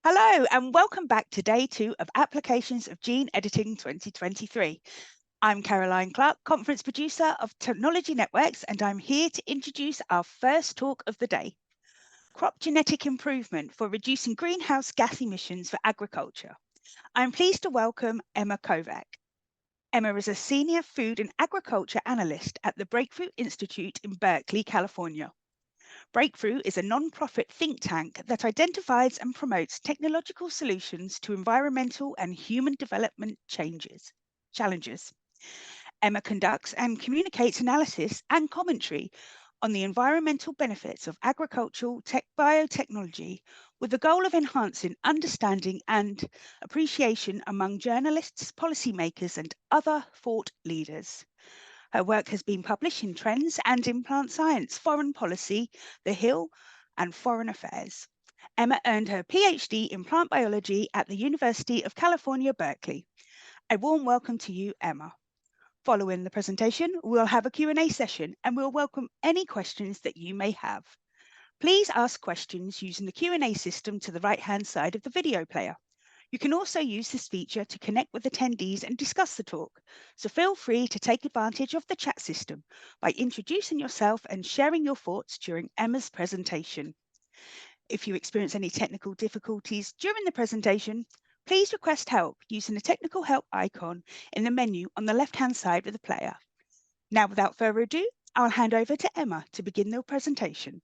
Hello, and welcome back to day 2 of Applications of Gene Editing 2023. I'm Caroline Clark, conference producer of Technology Networks, and I'm here to introduce our first talk of the day, crop genetic improvement for reducing greenhouse gas emissions for agriculture. I'm pleased to welcome Emma Kovak. Emma is a senior food and agriculture analyst at the Breakthrough Institute in Berkeley, California. Breakthrough is a non-profit think tank that identifies and promotes technological solutions to environmental and human development challenges. Emma conducts and communicates analysis and commentary on the environmental benefits of agricultural biotechnology with the goal of enhancing understanding and appreciation among journalists, policymakers, and other thought leaders. Her work has been published in Trends and in Plant Science, Foreign Policy, The Hill, and Foreign Affairs. Emma earned her PhD in plant biology at the University of California, Berkeley. A warm welcome to you, Emma. Following the presentation, we'll have a Q&A session and we'll welcome any questions that you may have. Please ask questions using the Q&A system to the right-hand side of the video player. You can also use this feature to connect with attendees and discuss the talk, so feel free to take advantage of the chat system by introducing yourself and sharing your thoughts during Emma's presentation. If you experience any technical difficulties during the presentation, please request help using the technical help icon in the menu on the left-hand side of the player. Now, without further ado, I'll hand over to Emma to begin the presentation.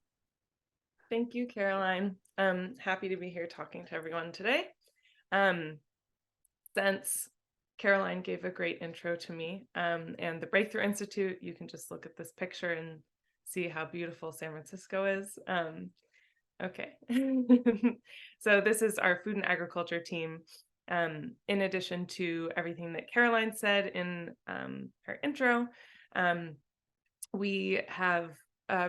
Thank you, Caroline. I'm happy to be here talking to everyone today. Since Caroline gave a great intro to me and the Breakthrough Institute, you can just look at this picture and see how beautiful San Francisco is. Okay, so this is our food and agriculture team. In addition to everything that Caroline said in her intro, we have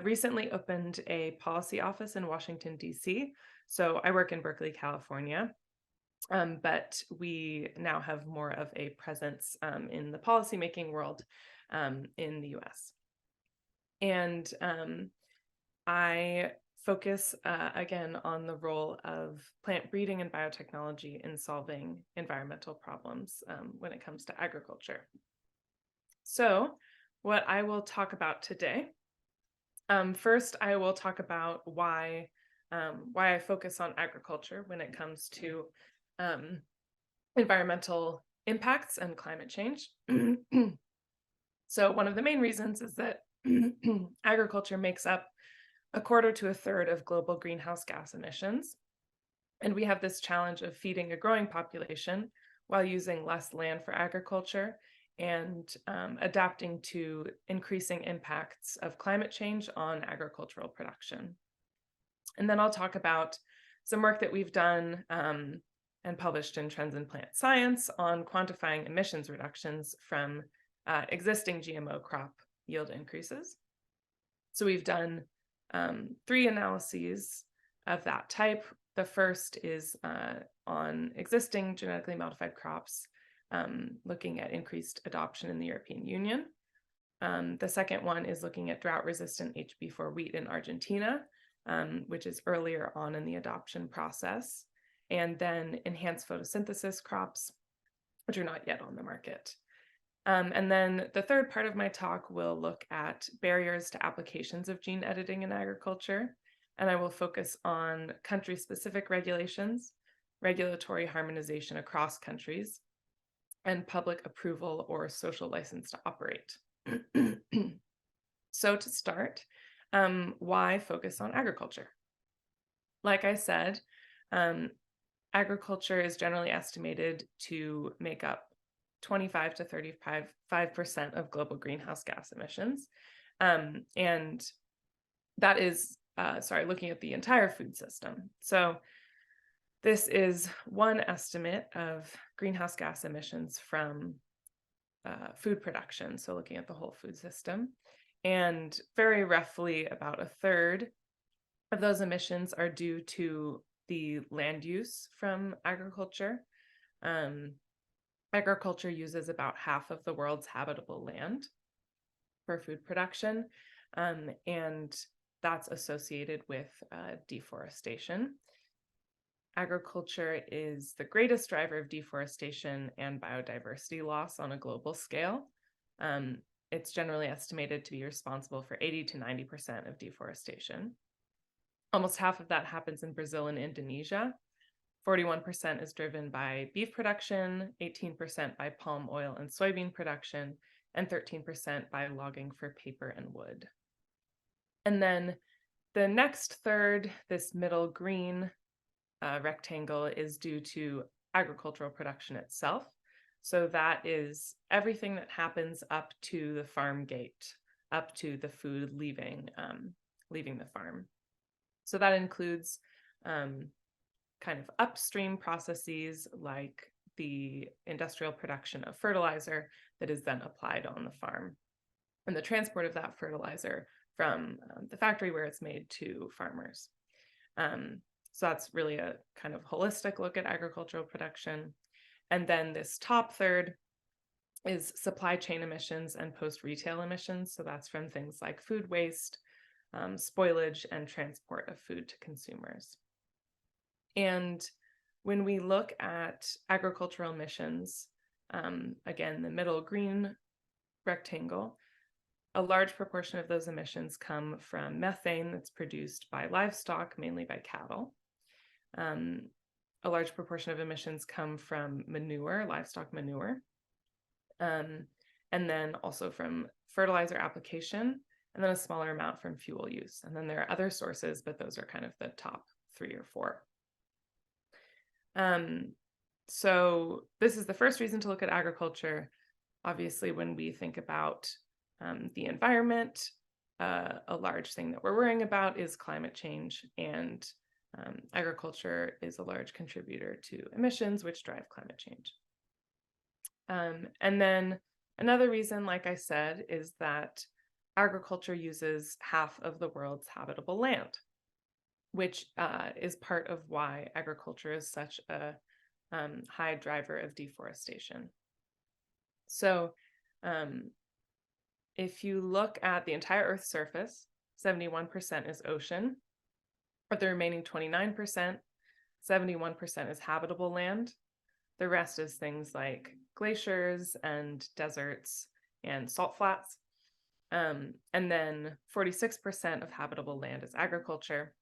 recently opened a policy office in Washington, D.C. So I work in Berkeley, California, but we now have more of a presence in the policymaking world in the U.S. And I focus again on the role of plant breeding and biotechnology in solving environmental problems when it comes to agriculture. So what I will talk about today, first I will talk about why I focus on agriculture when it comes to environmental impacts and climate change. So one of the main reasons is that agriculture makes up a quarter to a third of global greenhouse gas emissions. And we have this challenge of feeding a growing population while using less land for agriculture and adapting to increasing impacts of climate change on agricultural production. And then I'll talk about some work that we've done and published in Trends in Plant Science on quantifying emissions reductions from existing GMO crop yield increases. So we've done 3 analyses of that type. The first is on existing genetically modified crops, looking at increased adoption in the European Union. The second one is looking at drought-resistant HB4 wheat in Argentina, which is earlier on in the adoption process, and then enhanced photosynthesis crops, which are not yet on the market. And then the third part of my talk will look at barriers to applications of gene editing in agriculture, and I will focus on country-specific regulations, regulatory harmonization across countries, and public approval or social license to operate. So to start, why focus on agriculture? Like I said, agriculture is generally estimated to make up 25 to 35% of global greenhouse gas emissions. And that is, looking at the entire food system. So this is one estimate of greenhouse gas emissions from food production, so looking at the whole food system. And very roughly about a third of those emissions are due to the land use from agriculture. Agriculture uses about half of the world's habitable land for food production, and that's associated with deforestation. agriculture is the greatest driver of deforestation and biodiversity loss on a global scale. It's generally estimated to be responsible for 80 to 90% of deforestation. Almost half of that happens in Brazil and Indonesia. 41% is driven by beef production, 18% by palm oil and soybean production, and 13% by logging for paper and wood. And then the next third, this middle green rectangle, is due to agricultural production itself. So that is everything that happens up to the farm gate, up to the food leaving the farm. So that includes kind of upstream processes like the industrial production of fertilizer that is then applied on the farm, and the transport of that fertilizer from the factory where it's made to farmers. So that's really a kind of holistic look at agricultural production. And then this top third is supply chain emissions and post-retail emissions. So that's from things like food waste, spoilage, and transport of food to consumers. And when we look at agricultural emissions, again, the middle green rectangle, a large proportion of those emissions come from methane that's produced by livestock, mainly by cattle. A large proportion of emissions come from manure, livestock manure, and then also from fertilizer application, and then a smaller amount from fuel use. And then there are other sources, but those are kind of the top 3 or 4. So this is the first reason to look at agriculture. Obviously, when we think about the environment, a large thing that we're worrying about is climate change, and agriculture is a large contributor to emissions, which drive climate change. And then another reason, like I said, is that agriculture uses half of the world's habitable land, which is part of why agriculture is such a high driver of deforestation. So if you look at the entire Earth's surface, 71% is ocean, but the remaining 29%, 71% is habitable land. The rest is things like glaciers and deserts and salt flats. And then 46% of habitable land is agriculture.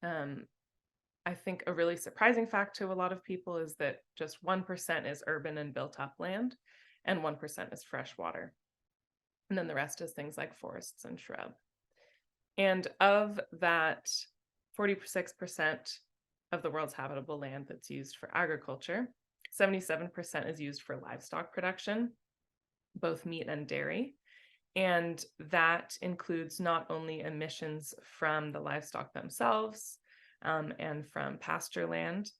I think a really surprising fact to a lot of people is that just 1% is urban and built up land, and 1% is freshwater. And then the rest is things like forests and shrub. And of that 46% of the world's habitable land that's used for agriculture, 77% is used for livestock production, both meat and dairy. And that includes not only emissions from the livestock themselves and from pasture land,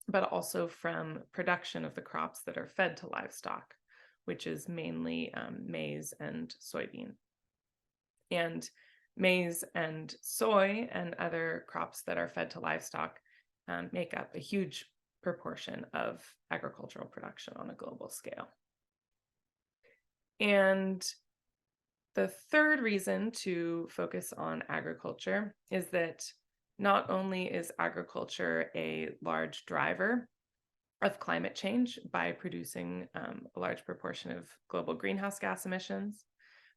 but also from production of the crops that are fed to livestock, which is mainly maize and soybean. And maize and soy and other crops that are fed to livestock make up a huge proportion of agricultural production on a global scale. And the third reason to focus on agriculture is that not only is agriculture a large driver of climate change by producing a large proportion of global greenhouse gas emissions,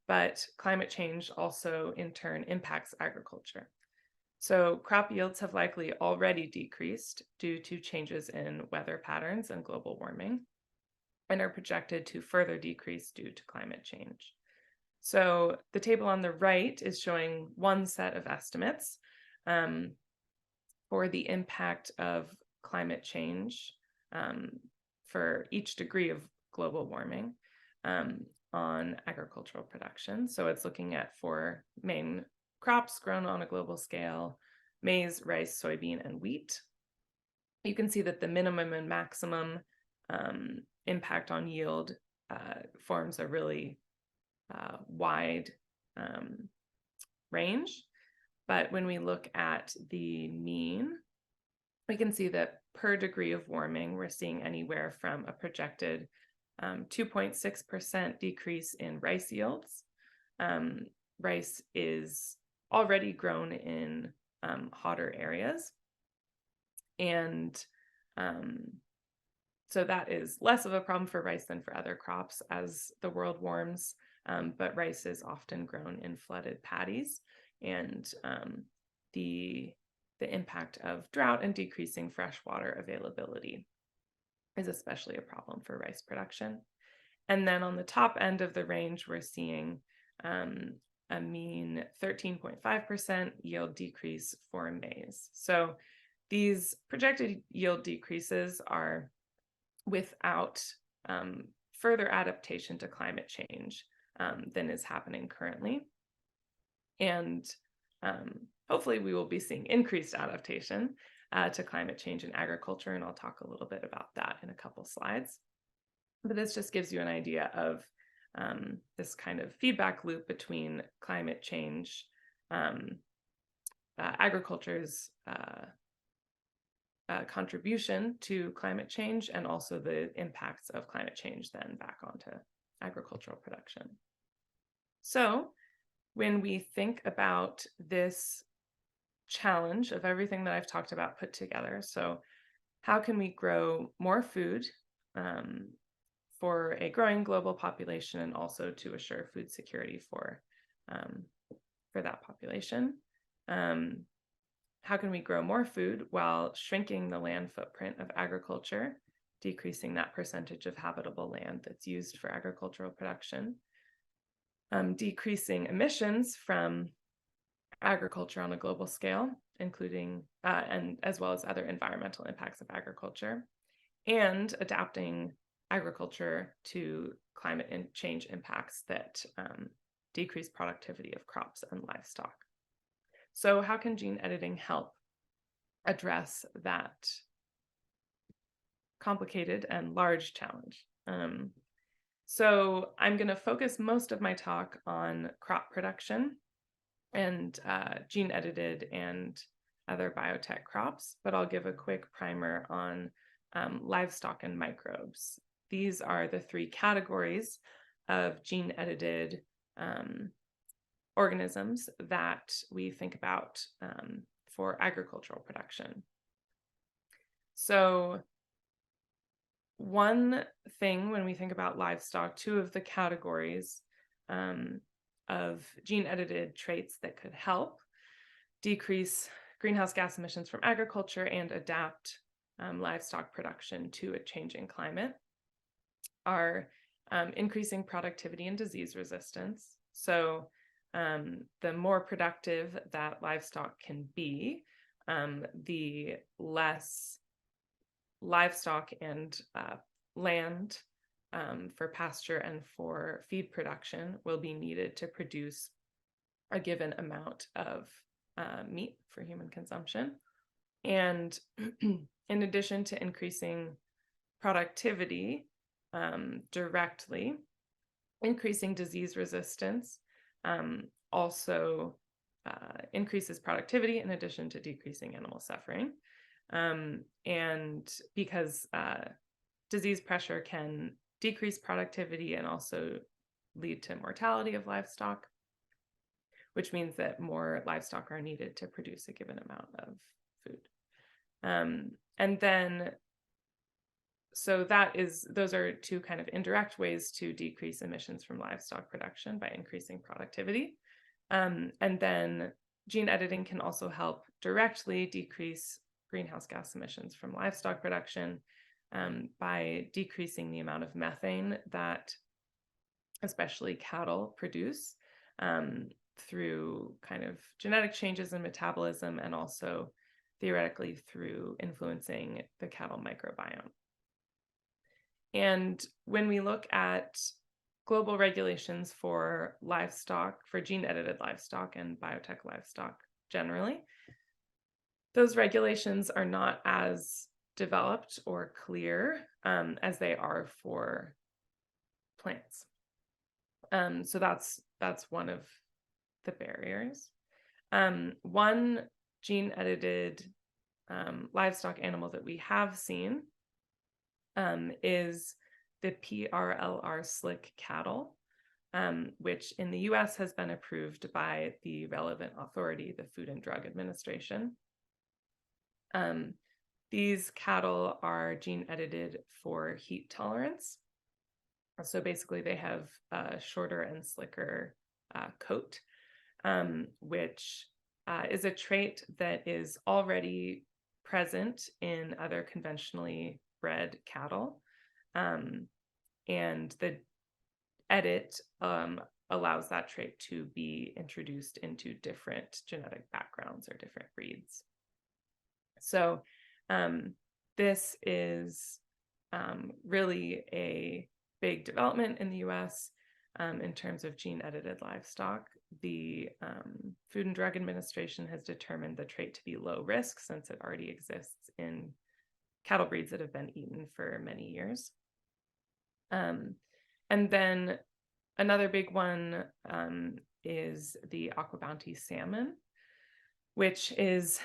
but climate change also in turn impacts agriculture. So crop yields have likely already decreased due to changes in weather patterns and global warming, and are projected to further decrease due to climate change. So the table on the right is showing one set of estimates for the impact of climate change for each degree of global warming on agricultural production. So it's looking at 4 main crops grown on a global scale: maize, rice, soybean, and wheat. You can see that the minimum and maximum impact on yield forms a really wide range. But when we look at the mean, we can see that per degree of warming, we're seeing anywhere from a projected 2.6% decrease in rice yields. Rice is already grown in hotter areas, And so that is less of a problem for rice than for other crops as the world warms, but rice is often grown in flooded paddies, and the impact of drought and decreasing freshwater availability is especially a problem for rice production. And then on the top end of the range, we're seeing a mean 13.5% yield decrease for maize. So these projected yield decreases are without further adaptation to climate change than is happening currently. And hopefully we will be seeing increased adaptation to climate change in agriculture, and I'll talk a little bit about that in a couple slides. But this just gives you an idea of this kind of feedback loop between climate change, agriculture's contribution to climate change, and also the impacts of climate change then back onto agricultural production. So when we think about this challenge of everything that I've talked about put together, so how can we grow more food for a growing global population and also to assure food security for that population? How can we grow more food while shrinking the land footprint of agriculture, decreasing that percentage of habitable land that's used for agricultural production, decreasing emissions from agriculture on a global scale, including and as well as other environmental impacts of agriculture, and adapting agriculture to climate change impacts that decrease productivity of crops and livestock. So how can gene editing help address that complicated and large challenge? So I'm going to focus most of my talk on crop production and gene edited and other biotech crops, but I'll give a quick primer on livestock and microbes. These are the three categories of gene edited organisms that we think about for agricultural production. So one thing when we think about livestock, two of the categories of gene edited traits that could help decrease greenhouse gas emissions from agriculture and adapt livestock production to a changing climate are increasing productivity and disease resistance. So the more productive that livestock can be, the less livestock and land for pasture and for feed production will be needed to produce a given amount of meat for human consumption. And in addition to increasing productivity directly, increasing disease resistance also increases productivity in addition to decreasing animal suffering. And because disease pressure can decrease productivity and also lead to mortality of livestock, which means that more livestock are needed to produce a given amount of food. And then, so those are two kind of indirect ways to decrease emissions from livestock production by increasing productivity. And then gene editing can also help directly decrease greenhouse gas emissions from livestock production by decreasing the amount of methane that especially cattle produce through kind of genetic changes in metabolism, and also theoretically through influencing the cattle microbiome. And when we look at global regulations for livestock, for gene-edited livestock and biotech livestock generally, those regulations are not as developed or clear as they are for plants. So that's one of the barriers. One gene-edited livestock animal that we have seen is the PRLR slick cattle, which in the US has been approved by the relevant authority, the Food and Drug Administration. These cattle are gene edited for heat tolerance. So basically they have a shorter and slicker coat, which is a trait that is already present in other conventionally bred cattle. And the edit allows that trait to be introduced into different genetic backgrounds or different breeds. So this is really a big development in the US in terms of gene-edited livestock. The Food and Drug Administration has determined the trait to be low risk since it already exists in cattle breeds that have been eaten for many years. And then another big one is the Aqua Bounty salmon, which is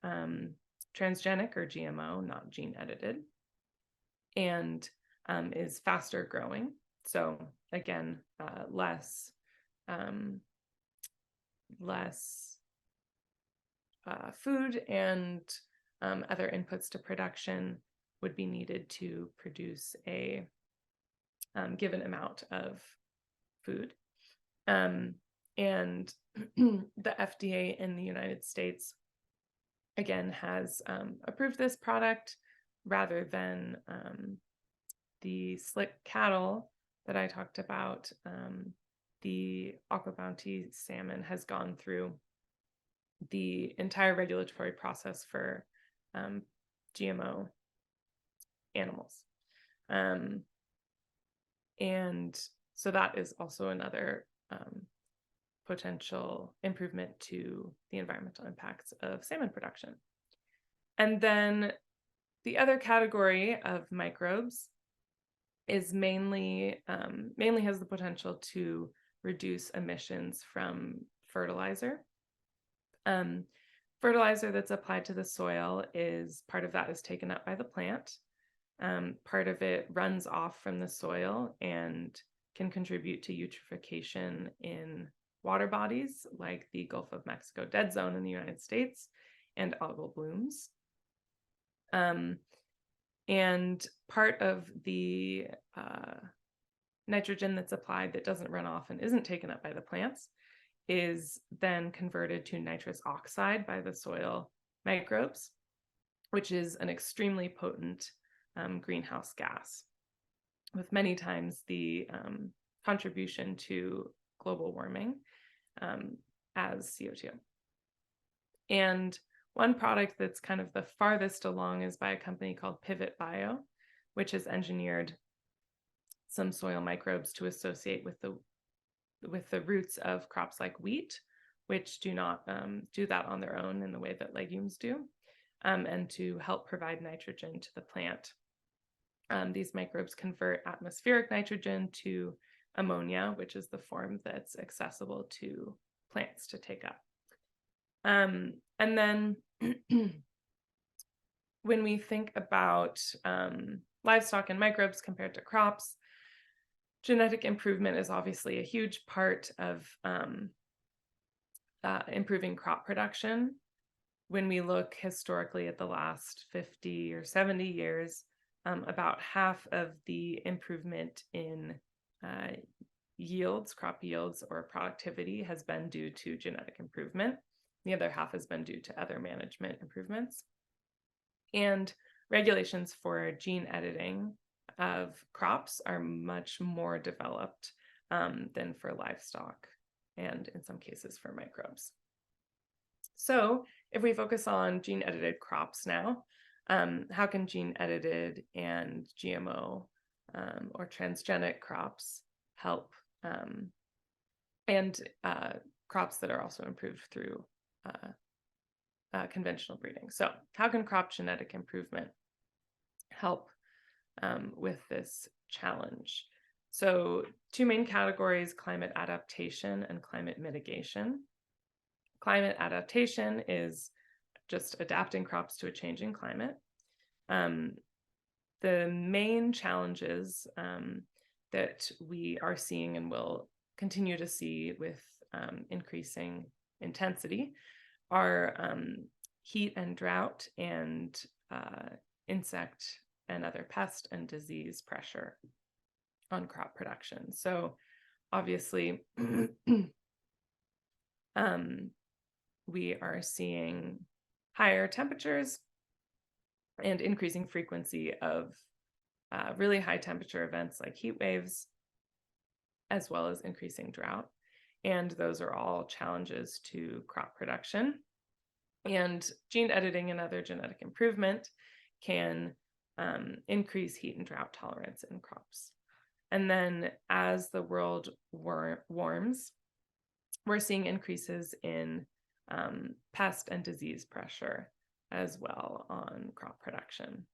transgenic or GMO, not gene edited, and is faster growing. So again, less food and other inputs to production would be needed to produce a given amount of food. And the FDA in the United States, again, has approved this product rather than the slick cattle that I talked about. The Aqua Bounty salmon has gone through the entire regulatory process for GMO animals. And so that is also another potential improvement to the environmental impacts of salmon production. And then the other category of microbes is mainly has the potential to reduce emissions from fertilizer. Fertilizer that's applied to the soil is part of that is taken up by the plant. Part of it runs off from the soil and can contribute to eutrophication in water bodies like the Gulf of Mexico dead zone in the United States and algal blooms. And part of the nitrogen that's applied that doesn't run off and isn't taken up by the plants is then converted to nitrous oxide by the soil microbes, which is an extremely potent greenhouse gas, with many times the contribution to global warming as CO2. And one product that's kind of the farthest along is by a company called Pivot Bio, which has engineered some soil microbes to associate with the roots of crops like wheat, which do not do that on their own in the way that legumes do, and to help provide nitrogen to the plant. These microbes convert atmospheric nitrogen to ammonia, which is the form that's accessible to plants to take up. And then when we think about livestock and microbes compared to crops, genetic improvement is obviously a huge part of improving crop production. When we look historically at the last 50 or 70 years, about half of the improvement in yields, crop yields, or productivity has been due to genetic improvement. The other half has been due to other management improvements. And regulations for gene editing of crops are much more developed than for livestock, and in some cases for microbes. So if we focus on gene edited crops now, how can gene edited and GMO or transgenic crops help, and crops that are also improved through conventional breeding? So how can crop genetic improvement help with this challenge? So two main categories: climate adaptation and climate mitigation. Climate adaptation is just adapting crops to a changing climate. The main challenges that we are seeing and will continue to see with increasing intensity are heat and drought and insect and other pest and disease pressure on crop production. So obviously, we are seeing higher temperatures and increasing frequency of really high temperature events like heat waves, as well as increasing drought. And those are all challenges to crop production. And gene editing and other genetic improvement can increase heat and drought tolerance in crops. And then as the world warms, we're seeing increases in pest and disease pressure as well on crop production.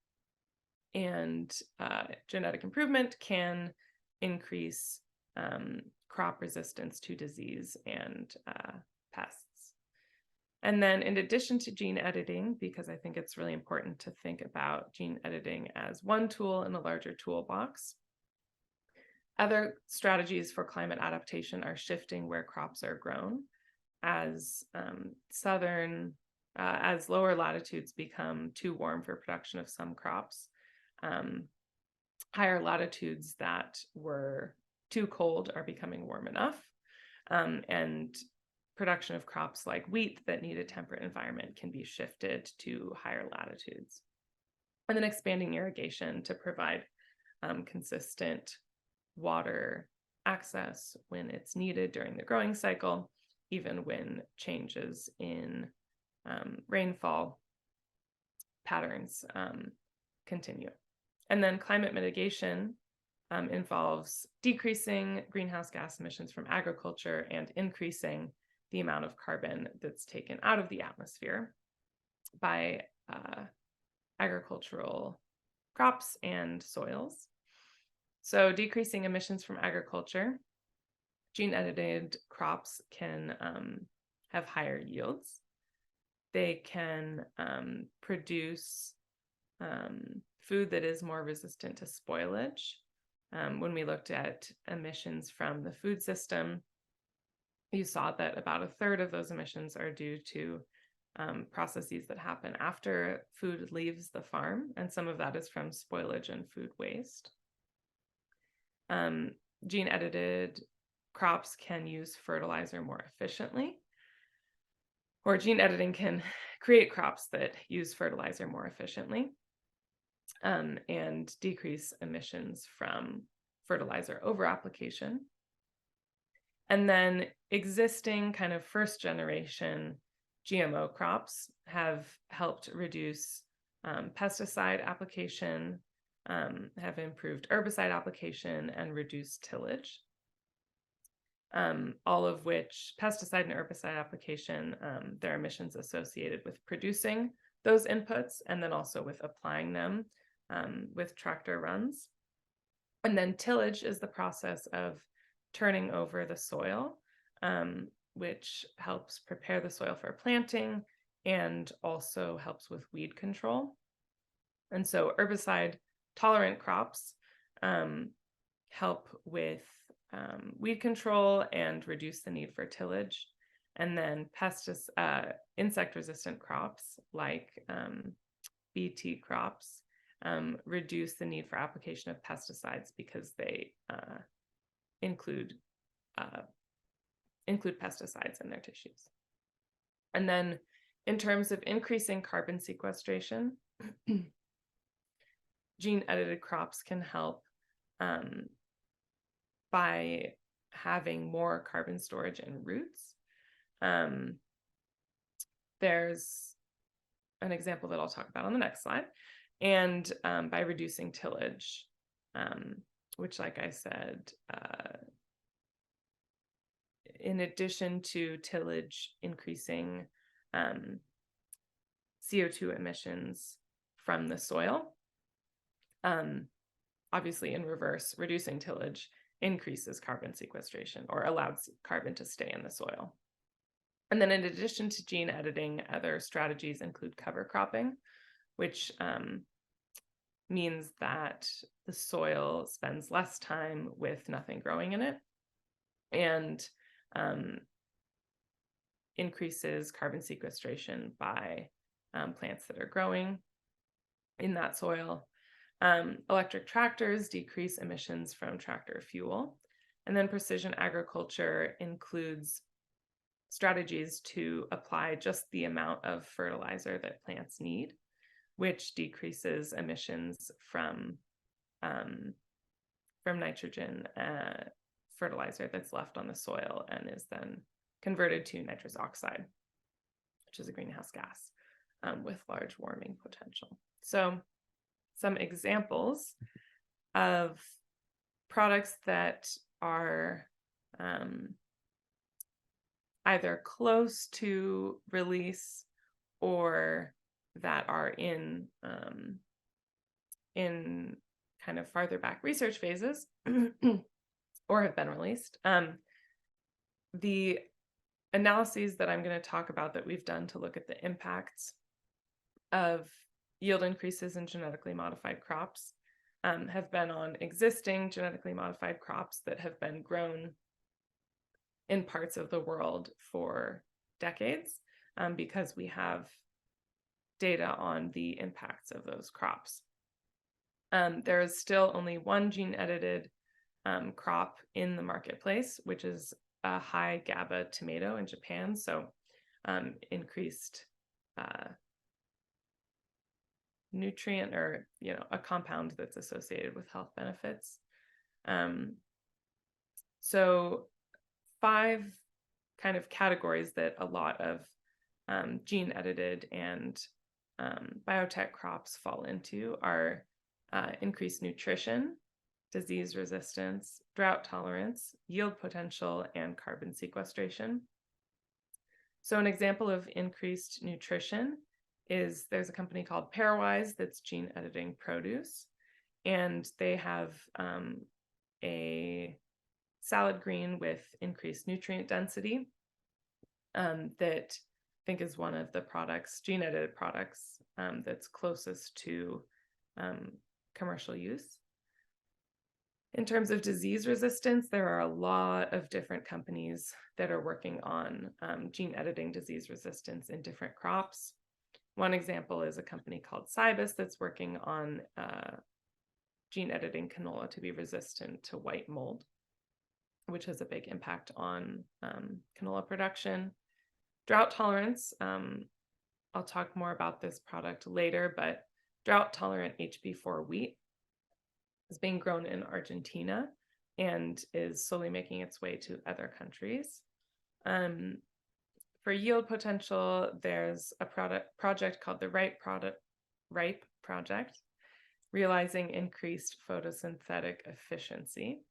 And genetic improvement can increase crop resistance to disease and pests. And then in addition to gene editing, because I think it's really important to think about gene editing as one tool in a larger toolbox, other strategies for climate adaptation are shifting where crops are grown as as lower latitudes become too warm for production of some crops. Higher latitudes that were too cold are becoming warm enough, and production of crops like wheat that need a temperate environment can be shifted to higher latitudes. And then expanding irrigation to provide consistent water access when it's needed during the growing cycle, even when changes in rainfall patterns continue. And then climate mitigation involves decreasing greenhouse gas emissions from agriculture and increasing the amount of carbon that's taken out of the atmosphere by agricultural crops and soils. So decreasing emissions from agriculture, gene-edited crops can have higher yields. They can produce food that is more resistant to spoilage. When we looked at emissions from the food system, you saw that about a third of those emissions are due to processes that happen after food leaves the farm, and some of that is from spoilage and food waste. Gene-edited crops can use fertilizer more efficiently, or gene editing can create crops that use fertilizer more efficiently and decrease emissions from fertilizer over-application. And then existing kind of first generation GMO crops have helped reduce pesticide application, have improved herbicide application, and reduced tillage. All of which pesticide and herbicide application, there are emissions associated with producing those inputs and then also with applying them with tractor runs. And then tillage is the process of turning over the soil, which helps prepare the soil for planting and also helps with weed control. And so herbicide tolerant crops help with weed control and reduce the need for tillage. And then insect resistant crops like BT crops reduce the need for application of pesticides because they include pesticides in their tissues. And then in terms of increasing carbon sequestration, gene-edited crops can help by having more carbon storage in roots. There's an example that I'll talk about on the next slide. And by reducing tillage, which, like I said, in addition to tillage increasing CO2 emissions from the soil, obviously in reverse, reducing tillage increases carbon sequestration or allows carbon to stay in the soil. And then in addition to gene editing, other strategies include cover cropping, which means that the soil spends less time with nothing growing in it and increases carbon sequestration by plants that are growing. in that soil. Electric tractors decrease emissions from tractor fuel. And then precision agriculture includes strategies to apply just the amount of fertilizer that plants need, which decreases emissions from nitrogen fertilizer that's left on the soil and is then converted to nitrous oxide, which is a greenhouse gas with large warming potential. So some examples of products that are either close to release or that are in kind of farther back research phases or have been released. The analyses that I'm going to talk about that we've done to look at the impacts of yield increases in genetically modified crops have been on existing genetically modified crops that have been grown in parts of the world for decades, because we have data on the impacts of those crops. There is still only one gene-edited crop in the marketplace, which is a high GABA tomato in Japan, so increased nutrient or a compound that's associated with health benefits. So 5 kind of categories that a lot of gene edited and biotech crops fall into are increased nutrition, disease resistance, drought tolerance, yield potential, and carbon sequestration. So an example of increased nutrition is there's a company called Pairwise that's gene editing produce, and they have a salad green with increased nutrient density that I think is one of the products, gene edited products, that's closest to commercial use. In terms of disease resistance, there are a lot of different companies that are working on gene editing disease resistance in different crops. One example is a company called Cybus that's working on gene editing canola to be resistant to white mold, which has a big impact on canola production. Drought tolerance, I'll talk more about this product later, but drought tolerant HB4 wheat is being grown in Argentina and is slowly making its way to other countries. For yield potential, there's a project called the RIPE project, realizing increased photosynthetic efficiency,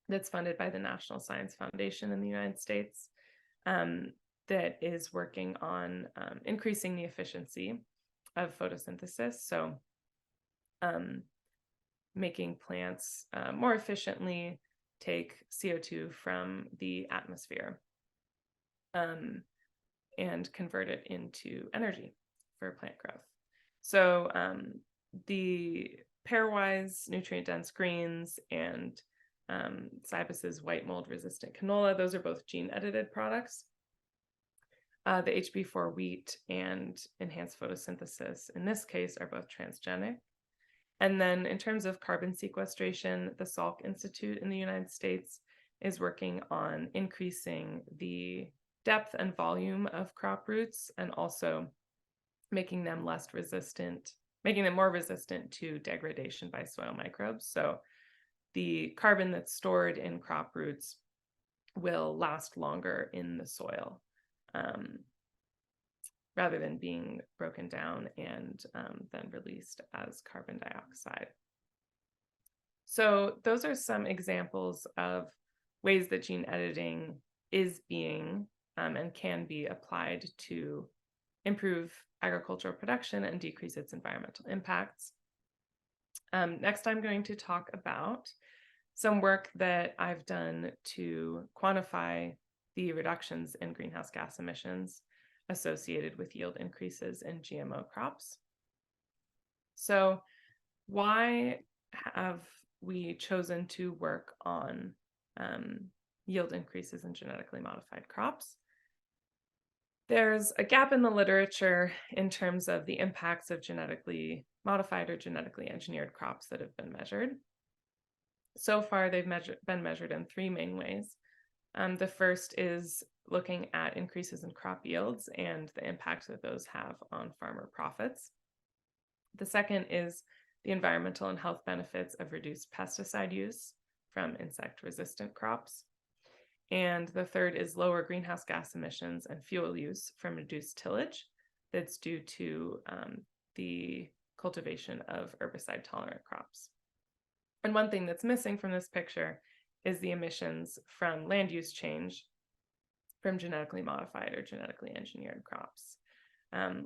that's funded by the National Science Foundation in the United States, that is working on increasing the efficiency of photosynthesis. So making plants more efficiently take CO2 from the atmosphere and convert it into energy for plant growth. So the pairwise nutrient-dense greens and Cybus's white mold resistant canola, those are both gene-edited products. The HB4 wheat and enhanced photosynthesis, in this case, are both transgenic. And then in terms of carbon sequestration, the Salk Institute in the United States is working on increasing the depth and volume of crop roots and also making them more resistant to degradation by soil microbes. So the carbon that's stored in crop roots will last longer in the soil rather than being broken down and then released as carbon dioxide. So those are some examples of ways that gene editing is being and can be applied to improve agricultural production and decrease its environmental impacts. Next, I'm going to talk about some work that I've done to quantify the reductions in greenhouse gas emissions associated with yield increases in GMO crops. So why have we chosen to work on yield increases in genetically modified crops? There's a gap in the literature in terms of the impacts of genetically modified or genetically engineered crops that have been measured. So far, they've been measured in three main ways. The first is looking at increases in crop yields and the impact that those have on farmer profits. The second is the environmental and health benefits of reduced pesticide use from insect-resistant crops. And the third is lower greenhouse gas emissions and fuel use from reduced tillage that's due to the cultivation of herbicide-tolerant crops. And one thing that's missing from this picture is the emissions from land use change from genetically modified or genetically engineered crops.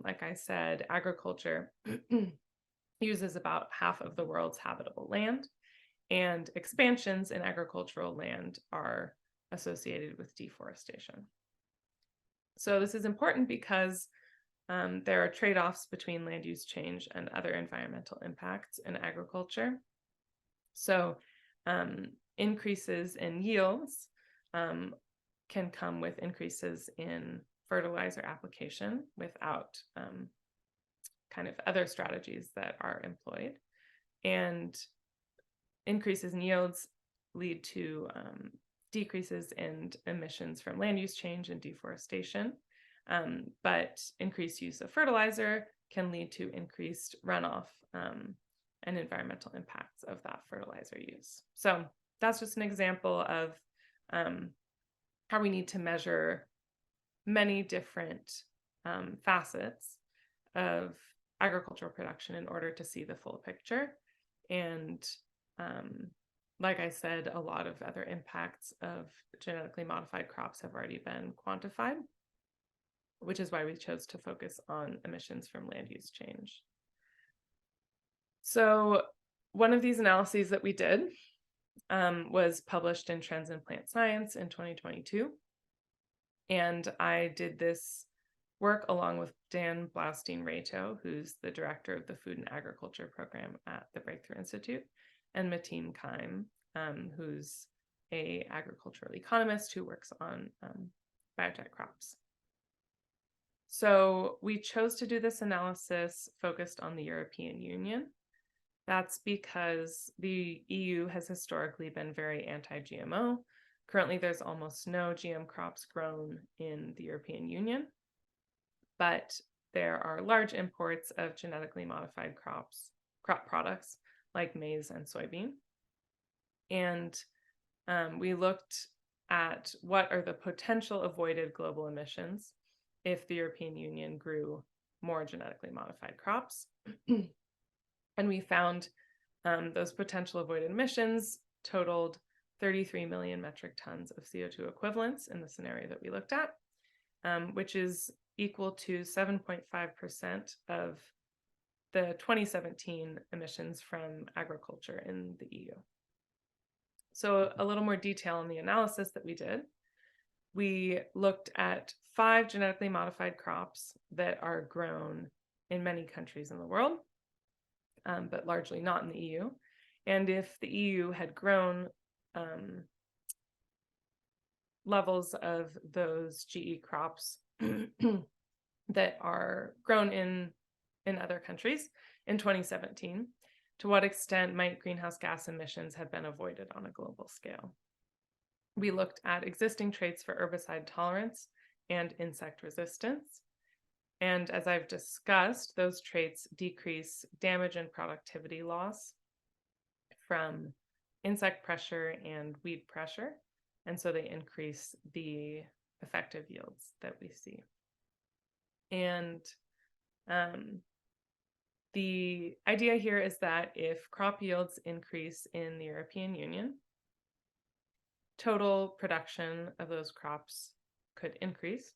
Like I said, agriculture uses about half of the world's habitable land, and expansions in agricultural land are associated with deforestation. So this is important because there are trade-offs between land use change and other environmental impacts in agriculture. So increases in yields can come with increases in fertilizer application without kind of other strategies that are employed. And increases in yields lead to decreases in emissions from land use change and deforestation. But increased use of fertilizer can lead to increased runoff and environmental impacts of that fertilizer use. So that's just an example of how we need to measure many different facets of agricultural production in order to see the full picture. And like I said, a lot of other impacts of genetically modified crops have already been quantified, which is why we chose to focus on emissions from land use change. So one of these analyses that we did was published in Trends in Plant Science in 2022. And I did this work along with Dan Blaustein-Rayto, who's the director of the Food and Agriculture program at the Breakthrough Institute, and Mateen Kaim, who's an agricultural economist who works on biotech crops. So we chose to do this analysis focused on the European Union. That's because the EU has historically been very anti-GMO. Currently, there's almost no GM crops grown in the European Union, but there are large imports of genetically modified crop products like maize and soybean. And we looked at what are the potential avoided global emissions if the European Union grew more genetically modified crops. And we found those potential avoided emissions totaled 33 million metric tons of CO2 equivalents in the scenario that we looked at, which is equal to 7.5% of the 2017 emissions from agriculture in the EU. So a little more detail on the analysis that we did. We looked at 5 genetically modified crops that are grown in many countries in the world, but largely not in the EU. And if the EU had grown levels of those GE crops that are grown in other countries in 2017, to what extent might greenhouse gas emissions have been avoided on a global scale? We looked at existing traits for herbicide tolerance and insect resistance. And as I've discussed, those traits decrease damage and productivity loss from insect pressure and weed pressure. And so they increase the effective yields that we see. And the idea here is that if crop yields increase in the European Union, total production of those crops could increase,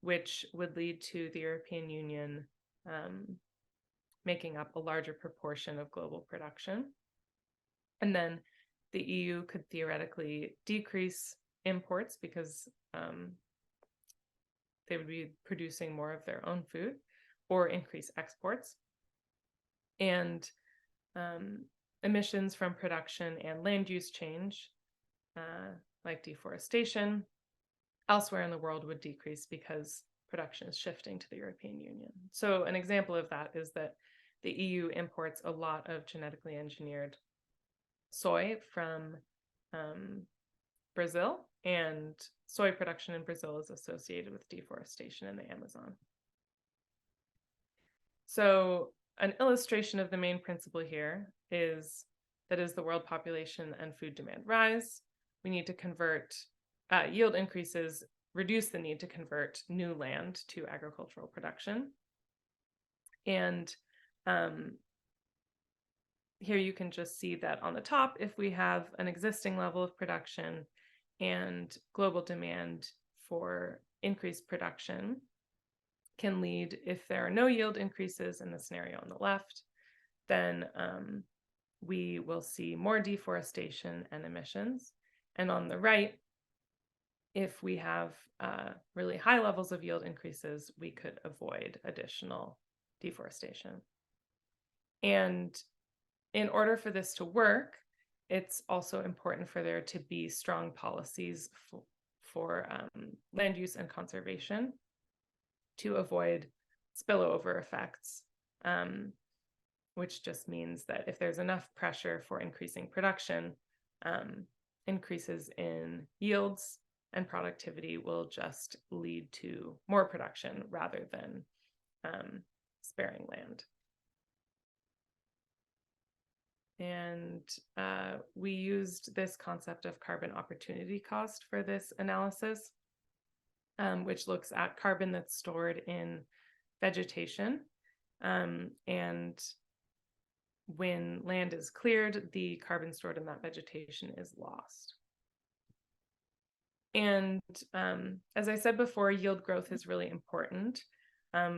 which would lead to the European Union making up a larger proportion of global production. And then the EU could theoretically decrease imports because they would be producing more of their own food, or increase exports. And emissions from production and land use change, like deforestation, elsewhere in the world would decrease because production is shifting to the European Union. So an example of that is that the EU imports a lot of genetically engineered soy from Brazil, and soy production in Brazil is associated with deforestation in the Amazon. So an illustration of the main principle here is that as the world population and food demand rise, we need to convert yield increases, reduce the need to convert new land to agricultural production. And here you can just see that on the top, if we have an existing level of production and global demand for increased production can lead, if there are no yield increases in the scenario on the left, then we will see more deforestation and emissions. And on the right, if we have really high levels of yield increases, we could avoid additional deforestation. And in order for this to work, it's also important for there to be strong policies for land use and conservation to avoid spillover effects, which just means that if there's enough pressure for increasing production, increases in yields and productivity will just lead to more production rather than sparing land. And we used this concept of carbon opportunity cost for this analysis, which looks at carbon that's stored in vegetation. And when land is cleared, the carbon stored in that vegetation is lost. And as I said before, yield growth is really important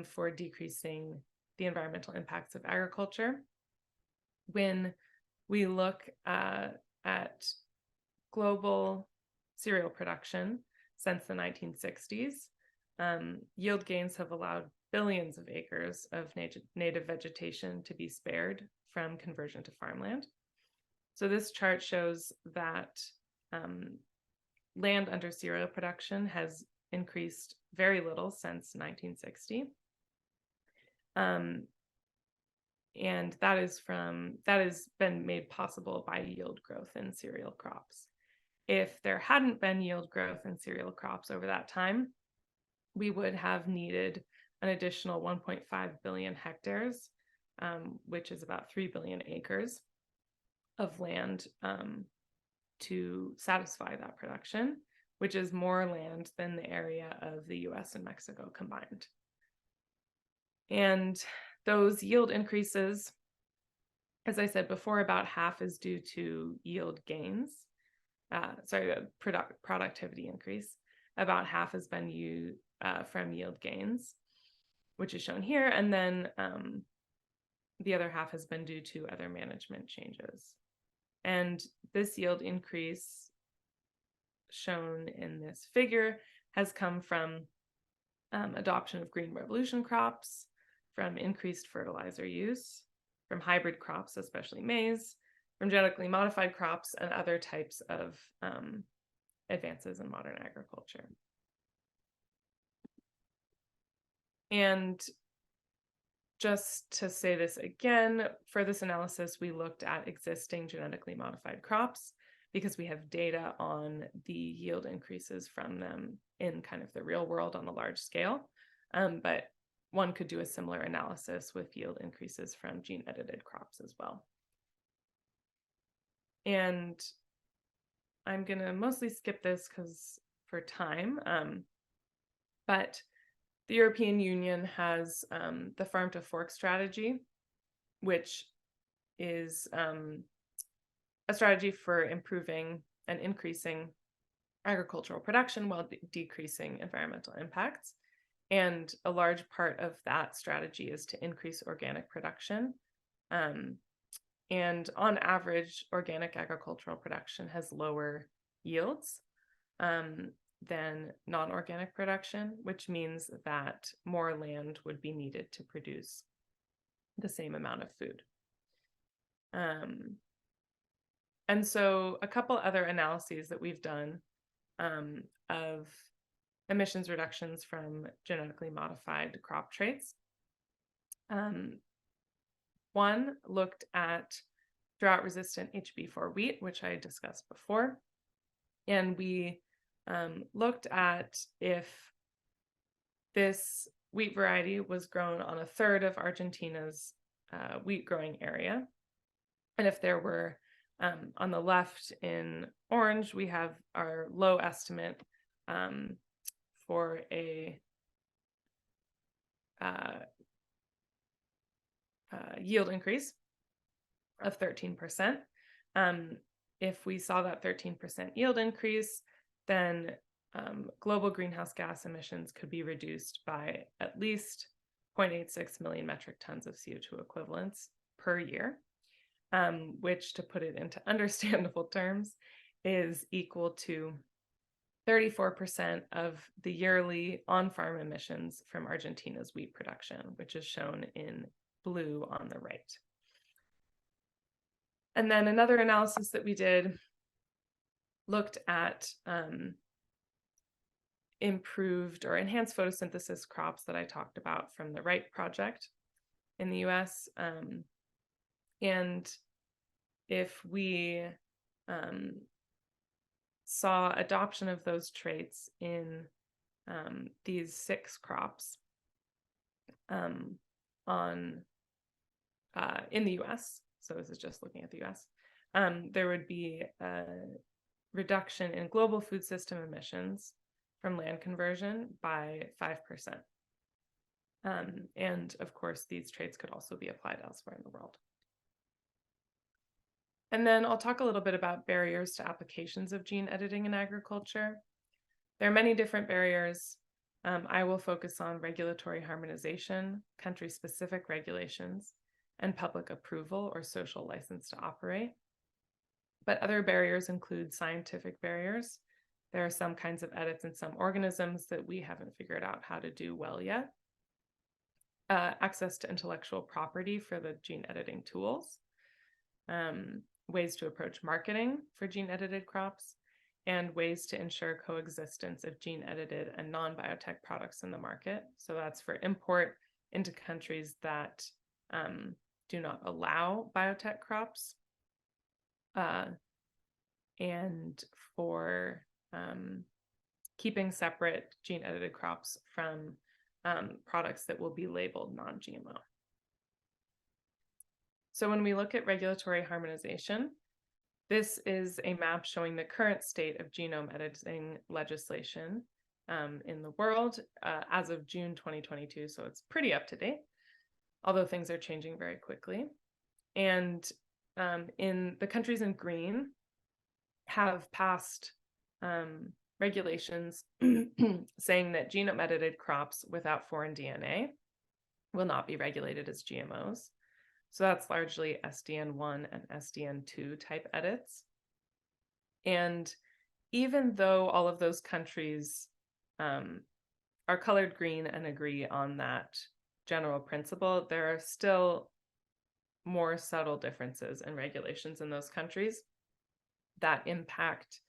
for decreasing the environmental impacts of agriculture. When we look at global cereal production since the 1960s, yield gains have allowed billions of acres of native vegetation to be spared from conversion to farmland. So this chart shows that land under cereal production has increased very little since 1960. And that has been made possible by yield growth in cereal crops. If there hadn't been yield growth in cereal crops over that time, we would have needed an additional 1.5 billion hectares, which is about 3 billion acres of land to satisfy that production, which is more land than the area of the US and Mexico combined. And those yield increases, as I said before, about half is due to yield gains. Productivity increase. About half has been from yield gains, which is shown here. And then the other half has been due to other management changes. And this yield increase shown in this figure has come from adoption of green revolution crops, from increased fertilizer use, from hybrid crops, especially maize, from genetically modified crops, and other types of advances in modern agriculture. And just to say this again, for this analysis, we looked at existing genetically modified crops because we have data on the yield increases from them in kind of the real world on a large scale. But one could do a similar analysis with yield increases from gene-edited crops as well. And I'm going to mostly skip this because for time, but the European Union has the farm to fork strategy, which is a strategy for improving and increasing agricultural production while decreasing environmental impacts. And a large part of that strategy is to increase organic production. And on average, organic agricultural production has lower yields than non-organic production, which means that more land would be needed to produce the same amount of food. And so a couple other analyses that we've done of emissions reductions from genetically modified crop traits. One looked at drought-resistant HB4 wheat, which I discussed before. And we looked at if this wheat variety was grown on a third of Argentina's wheat growing area. And if there were, on the left in orange, we have our low estimate for a yield increase of 13%. If we saw that 13% yield increase, then global greenhouse gas emissions could be reduced by at least 0.86 million metric tons of CO2 equivalents per year, which, to put it into understandable terms, is equal to 34% of the yearly on-farm emissions from Argentina's wheat production, which is shown in blue on the right. And then another analysis that we did looked at improved or enhanced photosynthesis crops that I talked about from the Right Project in the US. And if we saw adoption of those traits in these 6 crops in the US, so this is just looking at the US, there would be a reduction in global food system emissions from land conversion by 5%. And of course, these traits could also be applied elsewhere in the world. And then I'll talk a little bit about barriers to applications of gene editing in agriculture. There are many different barriers. I will focus on regulatory harmonization, country-specific regulations, and public approval or social license to operate. But other barriers include scientific barriers. There are some kinds of edits in some organisms that we haven't figured out how to do well yet. Access to intellectual property for the gene editing tools. Ways to approach marketing for gene-edited crops, and ways to ensure coexistence of gene-edited and non-biotech products in the market. So that's for import into countries that do not allow biotech crops, and for keeping separate gene-edited crops from products that will be labeled non-GMO. So when we look at regulatory harmonization, this is a map showing the current state of genome editing legislation in the world as of June 2022. So it's pretty up to date, although things are changing very quickly. And in the countries in green have passed regulations saying that genome edited crops without foreign DNA will not be regulated as GMOs. So that's largely SDN1 and SDN2 type edits. And even though all of those countries are colored green and agree on that general principle, there are still more subtle differences in regulations in those countries that impact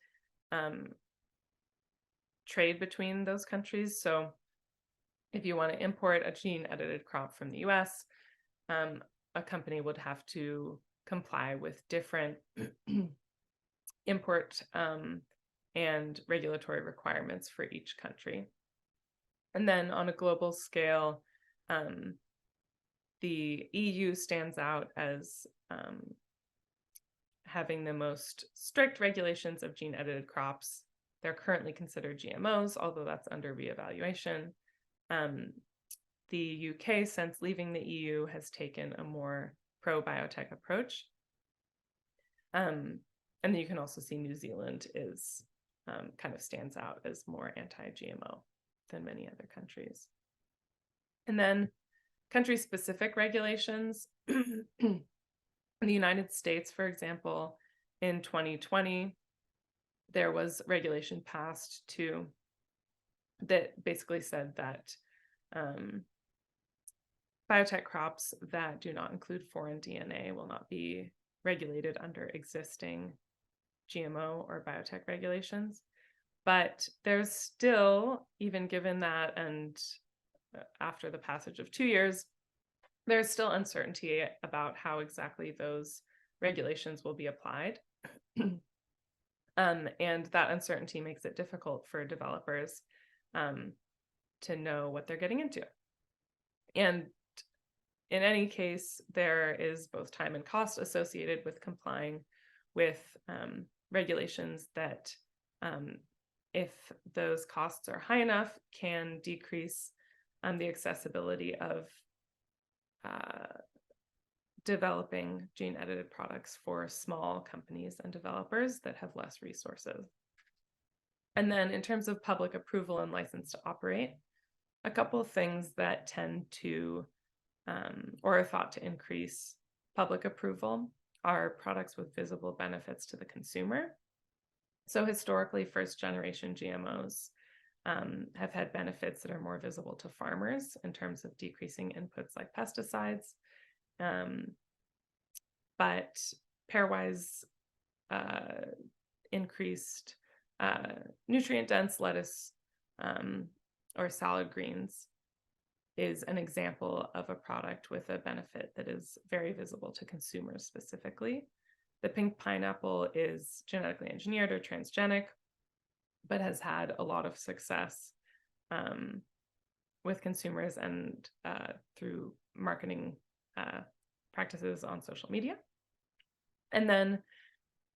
trade between those countries. So if you want to import a gene-edited crop from the US, a company would have to comply with different import and regulatory requirements for each country. And then on a global scale, the EU stands out as having the most strict regulations of gene-edited crops. They're currently considered GMOs, although that's under reevaluation. The UK, since leaving the EU, has taken a more pro-biotech approach. And then you can also see New Zealand is kind of stands out as more anti-GMO than many other countries. And then country-specific regulations. In the United States, for example, in 2020, there was regulation passed that basically said that biotech crops that do not include foreign DNA will not be regulated under existing GMO or biotech regulations. But there's still, even given that, and after the passage of 2 years, there's still uncertainty about how exactly those regulations will be applied. And that uncertainty makes it difficult for developers to know what they're getting into. And in any case, there is both time and cost associated with complying with regulations that, if those costs are high enough, can decrease the accessibility of developing gene-edited products for small companies and developers that have less resources. And then in terms of public approval and license to operate, a couple of things that tend to or are thought to increase public approval are products with visible benefits to the consumer. So historically, first-generation GMOs have had benefits that are more visible to farmers in terms of decreasing inputs like pesticides. But pairwise increased nutrient-dense lettuce or salad greens is an example of a product with a benefit that is very visible to consumers specifically. The pink pineapple is genetically engineered or transgenic, but has had a lot of success with consumers and through marketing practices on social media. And then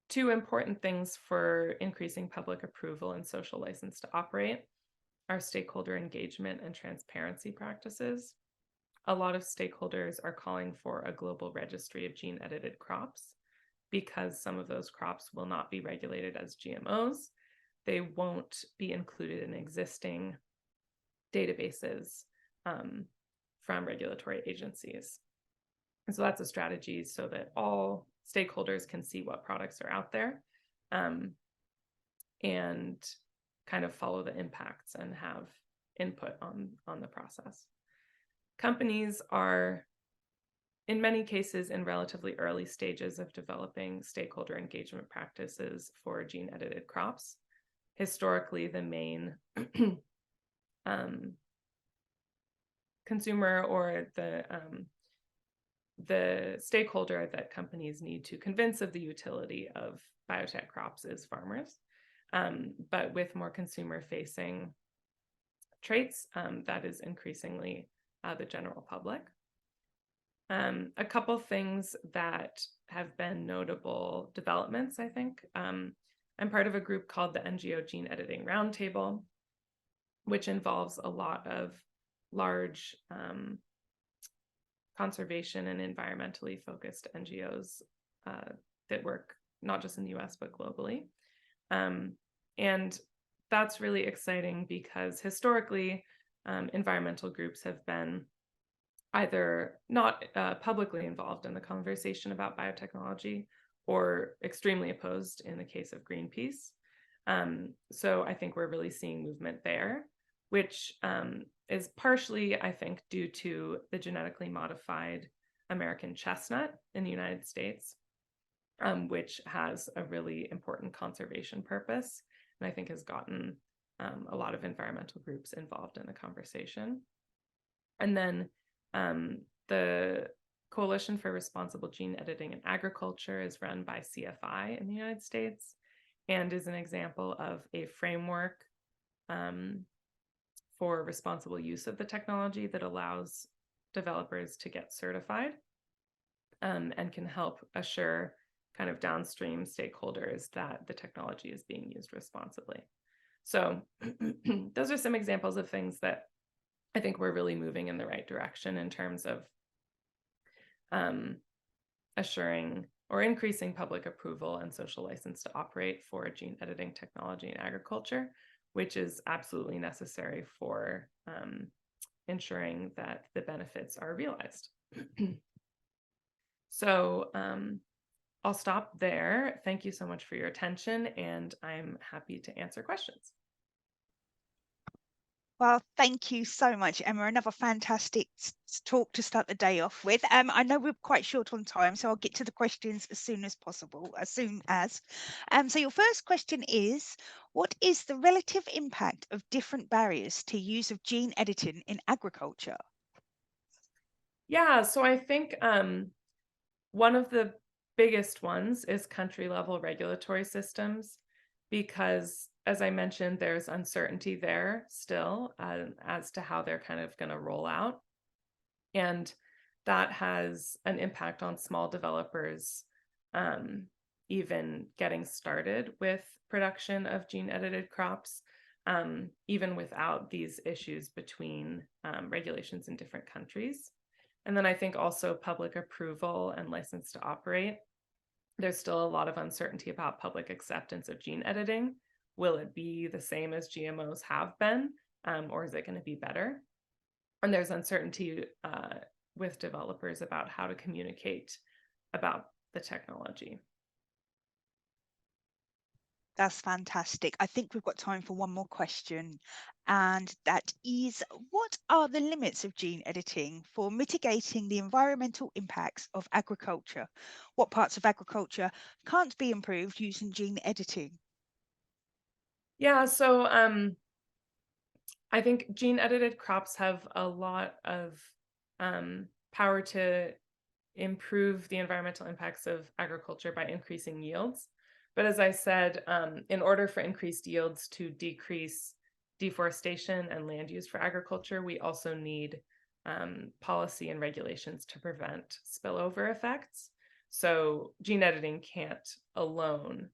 two important things for increasing public approval and social license to operate are stakeholder engagement and transparency practices. A lot of stakeholders are calling for a global registry of gene-edited crops because some of those crops will not be regulated as GMOs. They won't be included in existing databases from regulatory agencies. And so that's a strategy so that all stakeholders can see what products are out there and kind of follow the impacts and have input on the process. Companies are, in many cases, in relatively early stages of developing stakeholder engagement practices for gene-edited crops. Historically, the main consumer or the stakeholder that companies need to convince of the utility of biotech crops is farmers. But with more consumer-facing traits, that is increasingly the general public. A couple things that have been notable developments, I think. I'm part of a group called the NGO Gene Editing Roundtable, which involves a lot of large conservation and environmentally focused NGOs that work not just in the US, but globally. And that's really exciting because historically, environmental groups have been either not publicly involved in the conversation about biotechnology or extremely opposed in the case of Greenpeace. So I think we're really seeing movement there, which is partially, I think, due to the genetically modified American chestnut in the United States, which has a really important conservation purpose, and I think has gotten a lot of environmental groups involved in the conversation. And then the Coalition for Responsible Gene Editing in Agriculture is run by CFI in the United States and is an example of a framework for responsible use of the technology that allows developers to get certified and can help assure kind of downstream stakeholders that the technology is being used responsibly. So those are some examples of things that I think we're really moving in the right direction in terms of assuring or increasing public approval and social license to operate for gene editing technology in agriculture, which is absolutely necessary for ensuring that the benefits are realized. So I'll stop there. Thank you so much for your attention, and I'm happy to answer questions. Well, thank you so much, Emma. Another fantastic talk to start the day off with. I know we're quite short on time, so I'll get to the questions as soon as possible, as soon as. So your first question is, what is the relative impact of different barriers to use of gene editing in agriculture? Yeah, so I think one of the biggest ones is country level regulatory systems because, as I mentioned, there's uncertainty there still as to how they're kind of going to roll out. And that has an impact on small developers, um, even getting started with production of gene edited crops, even without these issues between regulations in different countries. And then I think also public approval and license to operate. There's still a lot of uncertainty about public acceptance of gene editing. Will it be the same as GMOs have been, or is it going to be better? And there's uncertainty with developers about how to communicate about the technology. That's fantastic. I think we've got time for one more question, and that is, what are the limits of gene editing for mitigating the environmental impacts of agriculture? What parts of agriculture can't be improved using gene editing? Yeah, so I think gene edited crops have a lot of power to improve the environmental impacts of agriculture by increasing yields. But as I said, in order for increased yields to decrease deforestation and land use for agriculture, we also need policy and regulations to prevent spillover effects. So gene editing can't alone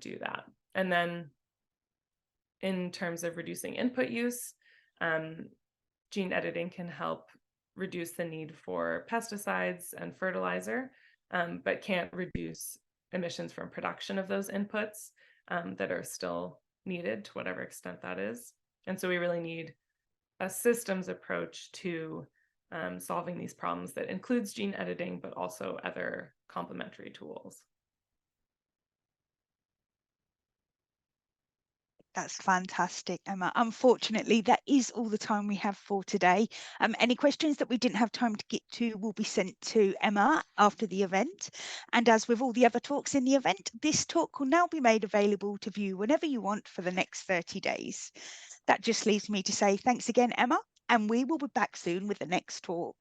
do that. And then in terms of reducing input use, gene editing can help reduce the need for pesticides and fertilizer, but can't reduce emissions from production of those inputs that are still needed to whatever extent that is. And so we really need a systems approach to solving these problems that includes gene editing, but also other complementary tools. That's fantastic, Emma. Unfortunately, that is all the time we have for today. Any questions that we didn't have time to get to will be sent to Emma after the event. And as with all the other talks in the event, this talk will now be made available to view whenever you want for the next 30 days. That just leaves me to say thanks again, Emma, and we will be back soon with the next talk.